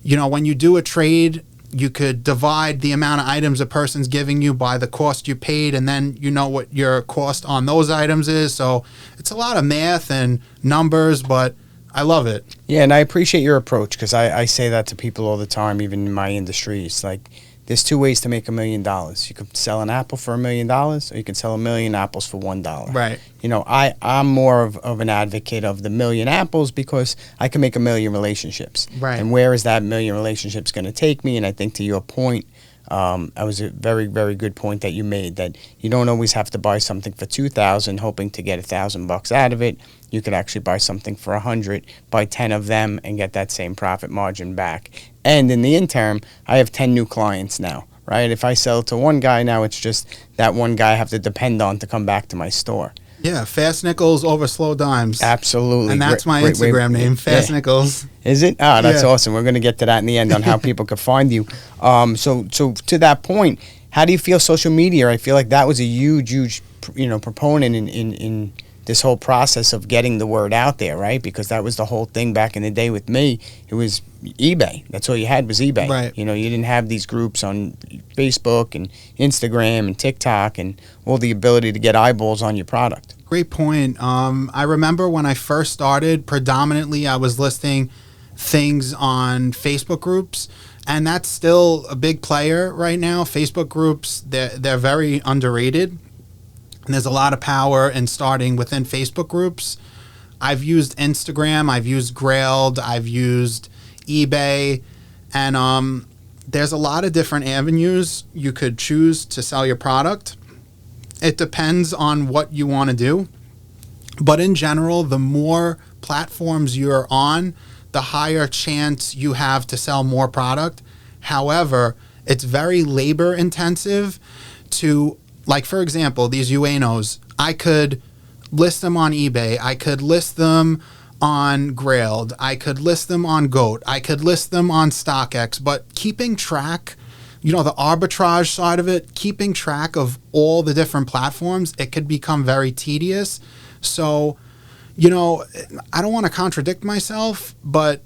you know, when you do a trade, you could divide the amount of items a person's giving you by the cost you paid, and then you know what your cost on those items is. So it's a lot of math and numbers, but I love it. Yeah, and I appreciate your approach, because I say that to people all the time, even in my industry. It's like, there's 2 ways to make $1 million. You could sell an apple for $1 million, or you can sell 1 million apples for $1. Right. You know, I'm more of an advocate of the 1 million apples, because I can make 1 million relationships. Right. And where is that 1 million relationships going to take me? And I think, to your point, that was a very, very good point that you made, that you don't always have to buy something for $2,000 hoping to get $1,000 out of it. You could actually buy something for $100, buy 10 of them, and get that same profit margin back. And in the interim, I have 10 new clients now, right? If I sell to one guy now, it's just that one guy I have to depend on to come back to my store. Yeah, fast nickels over slow dimes. Absolutely. And that's my Instagram name, Fast Nickels. Is it? Oh, that's awesome. We're going to get to that in the end on how people could find you. So to that point, how do you feel social media? I feel like that was a huge, proponent in this whole process of getting the word out there, right? Because that was the whole thing back in the day with me. It was eBay. That's all you had was eBay. Right. You didn't have these groups on Facebook and Instagram and TikTok and all the ability to get eyeballs on your product. Great point. I remember when I first started, predominantly I was listing things on Facebook groups, and that's still a big player right now. Facebook groups, they're very underrated. And there's a lot of power in starting within Facebook groups. I've used Instagram, I've used Grailed, I've used eBay, and there's a lot of different avenues you could choose to sell your product. It depends on what you want to do. But in general, the more platforms you're on, the higher chance you have to sell more product. However, it's very labor intensive to, like, for example, these Uenos, I could list them on eBay. I could list them on Grailed. I could list them on Goat. I could list them on StockX. But keeping track the arbitrage side of it, keeping track of all the different platforms, it could become very tedious. So, I don't want to contradict myself, but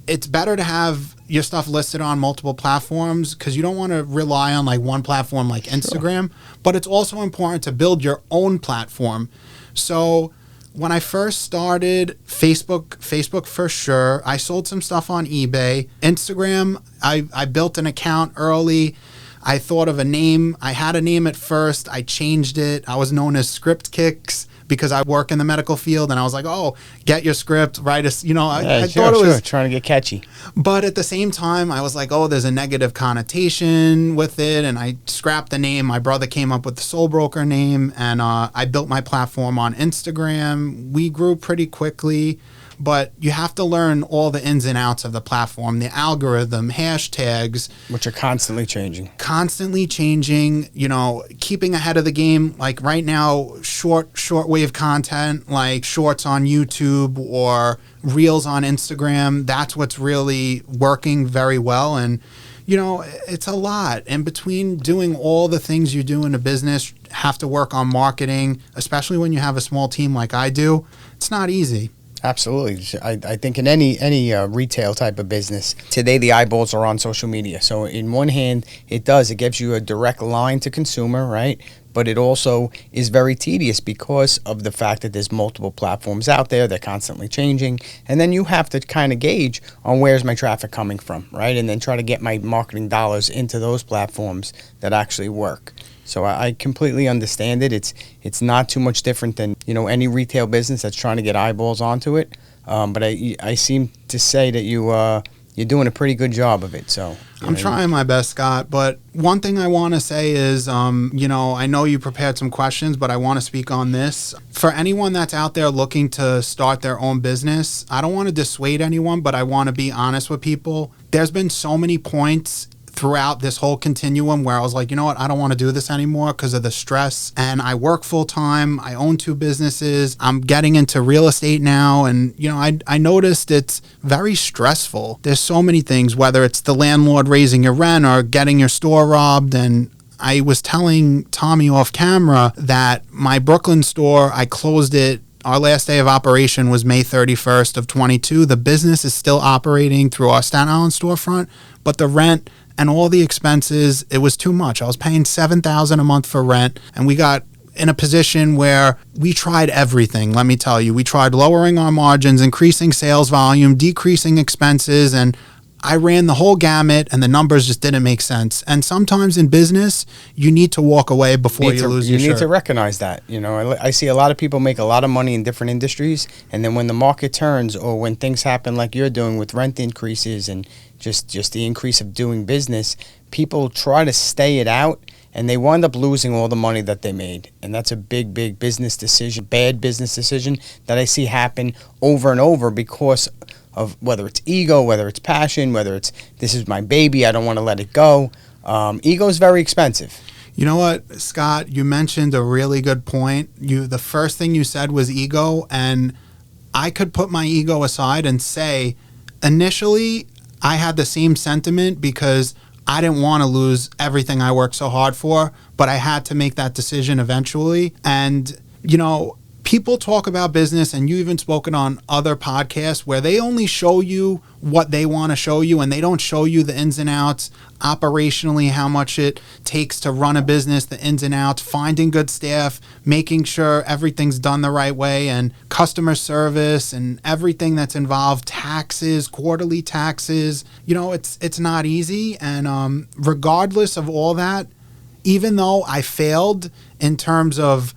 it's better to have your stuff listed on multiple platforms because you don't want to rely on like one platform like Instagram, but it's also important to build your own platform. So when I first started, Facebook for sure. I sold some stuff on eBay. Instagram, I built an account early. I thought of a name. I had a name at first. I changed it. I was known as Script Kicks because I work in the medical field, and I was like, "Oh, get your script, write us." I thought it was trying to get catchy. But at the same time, I was like, "Oh, there's a negative connotation with it," and I scrapped the name. My brother came up with the Soul Broker name, and I built my platform on Instagram. We grew pretty quickly. But you have to learn all the ins and outs of the platform, the algorithm, hashtags. Which are constantly changing. Keeping ahead of the game. Like right now, shortwave content, like shorts on YouTube or reels on Instagram, that's what's really working very well. And, it's a lot. In between doing all the things you do in a business, have to work on marketing, especially when you have a small team like I do. It's not easy. Absolutely. I think in any retail type of business, today the eyeballs are on social media. So in one hand, it gives you a direct line to consumer, right? But it also is very tedious because of the fact that there's multiple platforms out there. They're constantly changing. And then you have to kind of gauge on where's my traffic coming from, right? And then try to get my marketing dollars into those platforms that actually work. So I completely understand it. It's not too much different than any retail business that's trying to get eyeballs onto it. But I seem to say that you're doing a pretty good job of it. So I'm trying my best, Scott. But one thing I want to say is, I know you prepared some questions, but I want to speak on this. For anyone that's out there looking to start their own business, I don't want to dissuade anyone, but I want to be honest with people. There's been so many points throughout this whole continuum where I was like, you know what, I don't want to do this anymore because of the stress. And I work full time. I own 2 businesses. I'm getting into real estate now. And, I noticed it's very stressful. There's so many things, whether it's the landlord raising your rent or getting your store robbed. And I was telling Tommy off camera that my Brooklyn store, I closed it. Our last day of operation was May 31st of 22. The business is still operating through our Staten Island storefront, but the rent and all the expenses, it was too much. I was paying $7,000 a month for rent, and we got in a position where we tried everything. Let me tell you, we tried lowering our margins, increasing sales volume, decreasing expenses, and I ran the whole gamut, and the numbers just didn't make sense. And sometimes in business, you need to walk away before you lose your shirt. You need to recognize that. I see a lot of people make a lot of money in different industries, and then when the market turns or when things happen like you're doing with rent increases and just the increase of doing business, people try to stay it out, and they wind up losing all the money that they made. And that's a big, big business decision, bad business decision that I see happen over and over because of whether it's ego, whether it's passion, whether it's this is my baby, I don't want to let it go. Ego is very expensive. You know what, Scott, you mentioned a really good point. The first thing you said was ego, and I could put my ego aside and say initially I had the same sentiment because I didn't want to lose everything I worked so hard for, but I had to make that decision eventually. And, people talk about business, and you even spoken on other podcasts where they only show you what they want to show you, and they don't show you the ins and outs, operationally, how much it takes to run a business, the ins and outs, finding good staff, making sure everything's done the right way, and customer service and everything that's involved, taxes, quarterly taxes. It's not easy. And regardless of all that, even though I failed in terms of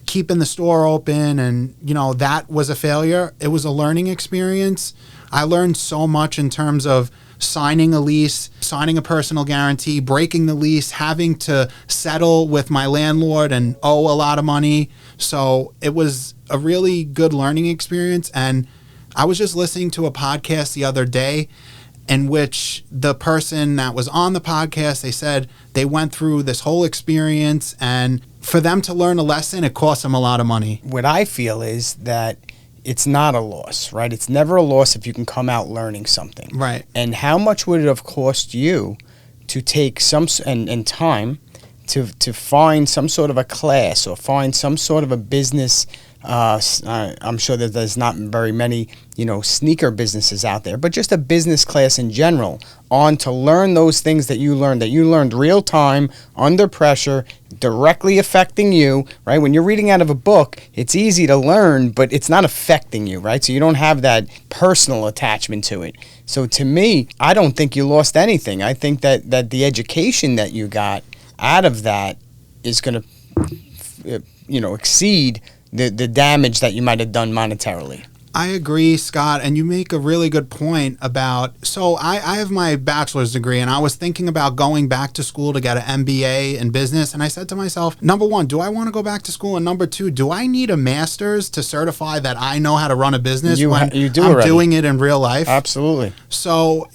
keeping the store open and, that was a failure, it was a learning experience. I learned so much in terms of signing a lease, signing a personal guarantee, breaking the lease, having to settle with my landlord and owe a lot of money. So it was a really good learning experience. And I was just listening to a podcast the other day in which the person that was on the podcast, they said they went through this whole experience, and for them to learn a lesson, it cost them a lot of money. What I feel is that it's not a loss, right? It's never a loss if you can come out learning something. Right. And how much would it have cost you to take and time to find some sort of a class or find some sort of a business. I'm sure that there's not very many, sneaker businesses out there, but just a business class in general on to learn those things that you learned real time, under pressure, directly affecting you, right? When you're reading out of a book, it's easy to learn, but it's not affecting you, right? So you don't have that personal attachment to it. So to me, I don't think you lost anything. I think that the education that you got out of that is going to, exceed the damage that you might have done monetarily. I agree, Scott, and you make a really good point about, so I have my bachelor's degree, and I was thinking about going back to school to get an MBA in business, and I said to myself, number one, do I want to go back to school? And number two, do I need a master's to certify that I know how to run a business You do I'm already. doing it in real life? Absolutely. So,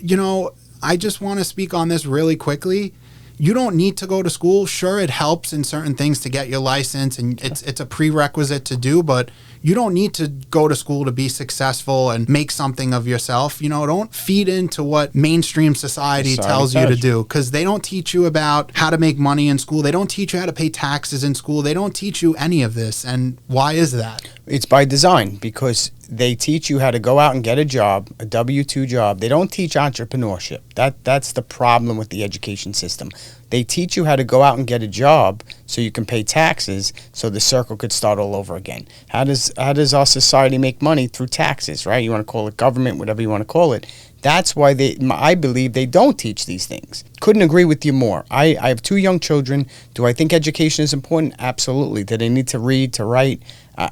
I just want to speak on this really quickly. You don't need to go to school. Sure, it helps in certain things to get your license, and it's a prerequisite to do, but you don't need to go to school to be successful and make something of yourself. Don't feed into what mainstream society tells you to do, because they don't teach you about how to make money in school. They don't teach you how to pay taxes in school. They don't teach you any of this. And why is that? It's by design, because they teach you how to go out and get a job, a W-2 job. They don't teach entrepreneurship. That's the problem with the education system. They teach you how to go out and get a job so you can pay taxes, so the circle could start all over again. How does our society make money? Through taxes, right? You want to call it government, whatever you want to call it. That's why I believe they don't teach these things. Couldn't agree with you more. I have 2 young children. Do I think education is important? Absolutely. Do they need to read, to write?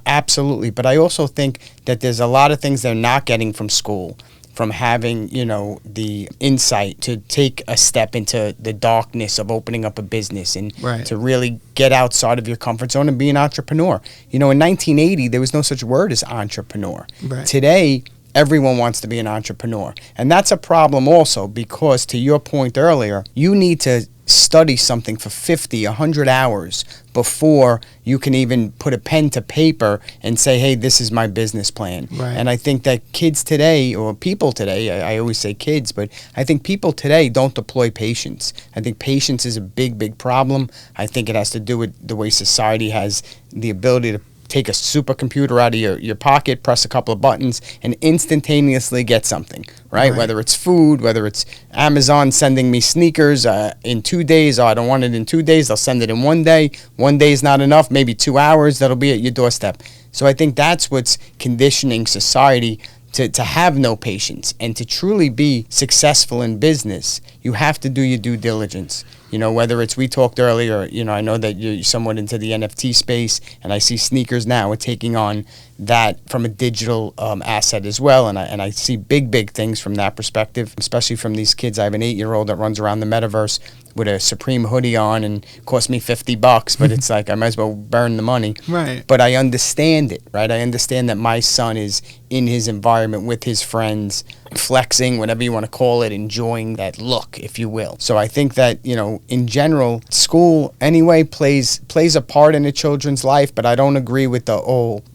Absolutely. But I also think that there's a lot of things they're not getting from school, from having, the insight to take a step into the darkness of opening up a business and to really get outside of your comfort zone and be an entrepreneur. In 1980, there was no such word as entrepreneur. Right. Today, everyone wants to be an entrepreneur. And that's a problem also, because to your point earlier, you need to study something for 50, 100 hours before you can even put a pen to paper and say, hey, this is my business plan. Right. And I think that kids today, or people today, I always say kids, but I think people today don't deploy patience. I think patience is a big, big problem. I think it has to do with the way society has the ability to take a supercomputer out of your pocket, press a couple of buttons, and instantaneously get something, right? Whether it's food, whether it's Amazon sending me sneakers in 2 days. I don't want it in 2 days. They'll send it in 1 day. 1 day is not enough. Maybe 2 hours. That'll be at your doorstep. So I think that's what's conditioning society to have no patience. And to truly be successful in business, you have to do your due diligence. Whether it's, we talked earlier, I know that you're somewhat into the NFT space, and I see sneakers now are taking on that from a digital asset as well. And I see big things from that perspective, especially from these kids. I have an 8-year-old that runs around the metaverse with a Supreme hoodie on, and cost me $50, but it's like I might as well burn the money. Right. But I understand it, right? I understand that my son is in his environment with his friends, flexing, whatever you want to call it, enjoying that look, if you will. So I think that, in general, school anyway plays a part in a children's life, but I don't agree with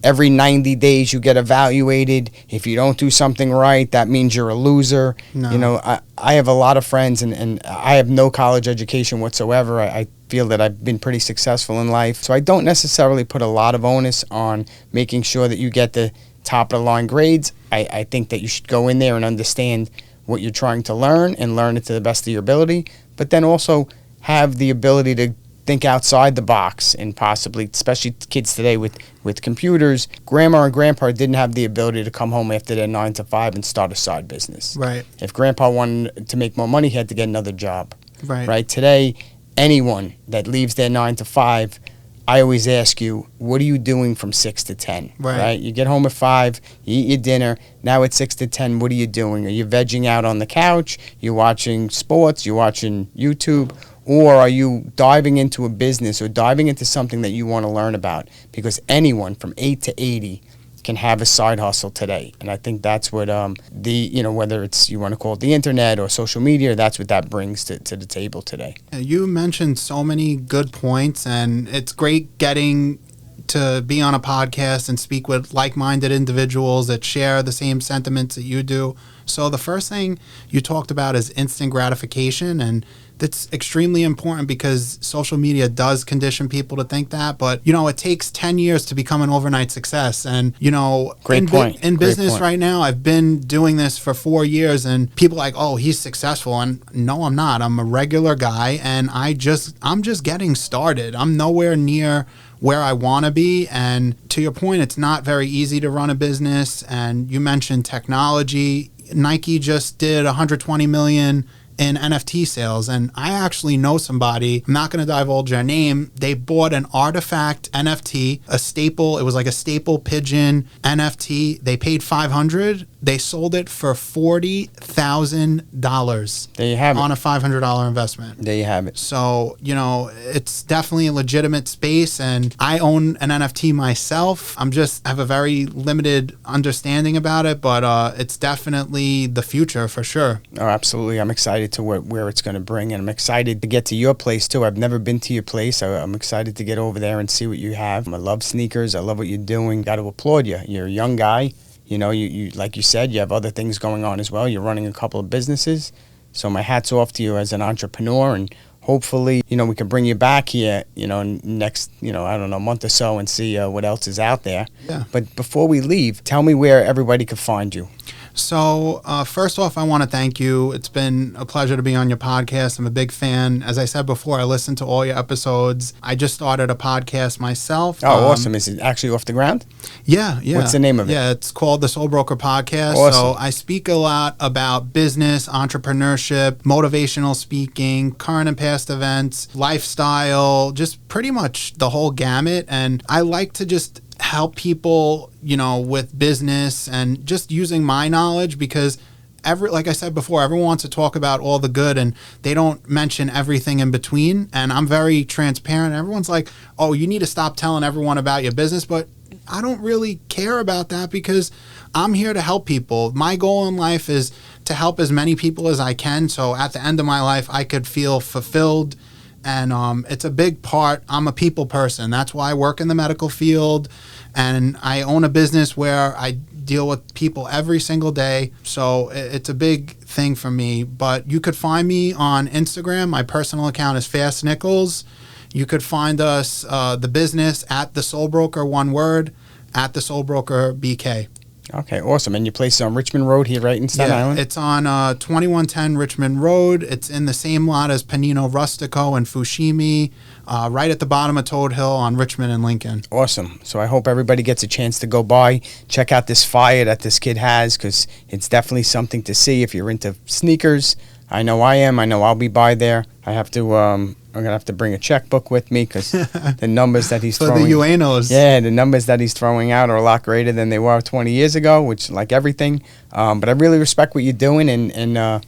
every 90 days you get evaluated. If you don't do something right, that means you're a loser. No. I have a lot of friends, and I have no college education whatsoever. I feel that I've been pretty successful in life. So I don't necessarily put a lot of onus on making sure that you get the top of the line grades. I think that you should go in there and understand what you're trying to learn and learn it to the best of your ability, but then also have the ability to think outside the box, and possibly, especially kids today with computers, grandma and grandpa didn't have the ability to come home after their 9 to 5 and start a side business. Right. If grandpa wanted to make more money, he had to get another job. Right. Today, anyone that leaves their 9 to 5, I always ask you, what are you doing from 6 to 10? Right. You get home at 5, you eat your dinner. Now at 6 to 10, what are you doing? Are you vegging out on the couch? You're watching sports? You're watching YouTube? Or are you diving into a business or diving into something that you want to learn about? Because anyone from 8 to 80 can have a side hustle today. And I think that's what whether it's, you want to call it the internet or social media, that's what that brings to the table today. You mentioned so many good points, and it's great getting to be on a podcast and speak with like-minded individuals that share the same sentiments that you do. So the first thing you talked about is instant gratification, and that's extremely important because social media does condition people to think that. But, it takes 10 years to become an overnight success. And, Great point. In Great business point. right now, I've been doing this for 4 years and people are like, oh, he's successful. And no, I'm not. I'm a regular guy and I'm just getting started. I'm nowhere near where I want to be. And to your point, it's not very easy to run a business. And you mentioned technology. Nike just did 120 million in NFT sales, and I actually know somebody, I'm not going to divulge their name, they bought an artifact NFT, it was like a staple pigeon NFT, they paid $500, they sold it for $40,000. There you have it. On a $500 investment. There you have it. So, it's definitely a legitimate space, and I own an NFT myself. I have a very limited understanding about it, but it's definitely the future for sure. Oh, absolutely. I'm excited to where it's going to bring, and I'm excited to get to your place too. I've never been to your place. I'm excited to get over there and see what you have. I love sneakers. I love what you're doing. Got to applaud you. You're a young guy. You like you said, you have other things going on as well. You're running a couple of businesses. So my hat's off to you as an entrepreneur, and hopefully, we can bring you back here, next, I don't know, month or so and see what else is out there. Yeah. But before we leave, tell me where everybody can find you. So, first off, I want to thank you. It's been a pleasure to be on your podcast. I'm a big fan. As I said before, I listened to all your episodes. I just started a podcast myself. Oh, awesome. Is it actually off the ground? Yeah. What's the name of it? Yeah, it's called the Soul Broker Podcast. Awesome. So I speak a lot about business, entrepreneurship, motivational speaking, current and past events, lifestyle, just pretty much the whole gamut. And I like to just help people, with business and just using my knowledge because like I said before, everyone wants to talk about all the good and they don't mention everything in between. And I'm very transparent. Everyone's like, oh, you need to stop telling everyone about your business. But I don't really care about that because I'm here to help people. My goal in life is to help as many people as I can. So at the end of my life, I could feel fulfilled. And it's a big part. I'm a people person. That's why I work in the medical field. And I own a business where I deal with people every single day. So it's a big thing for me. But you could find me on Instagram. My personal account is Fast Nichols. You could find us, the business, at The Soul Broker, one word, at The Soul Broker BK. Okay, awesome. And your place is on Richmond Road here, right in Staten Island? It's on 2110 Richmond Road. It's in the same lot as Panino Rustico and Fushimi, right at the bottom of Toad Hill on Richmond and Lincoln. Awesome. So I hope everybody gets a chance to go by, check out this fire that this kid has, because it's definitely something to see if you're into sneakers. I know I am. I know I'll be by there. I have to. I'm gonna have to bring a checkbook with me because the numbers that he's throwing. For the Uenos. Yeah, the numbers that he's throwing out are a lot greater than they were 20 years ago, which like everything. But I really respect what you're doing and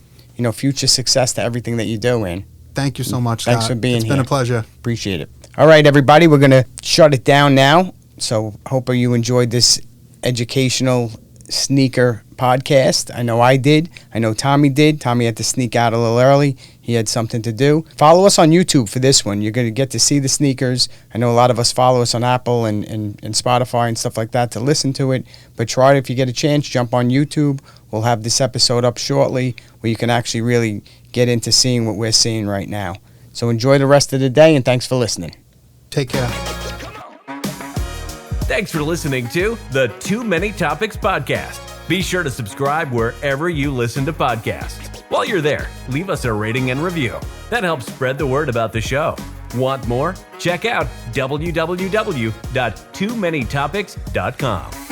future success to everything that you do. And thank you so much, Scott. Thanks for being here. It's been a pleasure. Appreciate it. All right, everybody, we're gonna shut it down now. So hope you enjoyed this educational sneaker podcast. I know I did. I know Tommy did. Tommy had to sneak out a little early. He had something to do. Follow us on YouTube for this one. You're going to get to see the sneakers. I know a lot of us follow us on Apple and Spotify and stuff like that to listen to it. But try it if you get a chance. Jump on YouTube. We'll have this episode up shortly where you can actually really get into seeing what we're seeing right now. So enjoy the rest of the day and thanks for listening. Take care. Thanks for listening to the Too Many Topics podcast. Be sure to subscribe wherever you listen to podcasts. While you're there, leave us a rating and review. That helps spread the word about the show. Want more? Check out www.toomanytopics.com.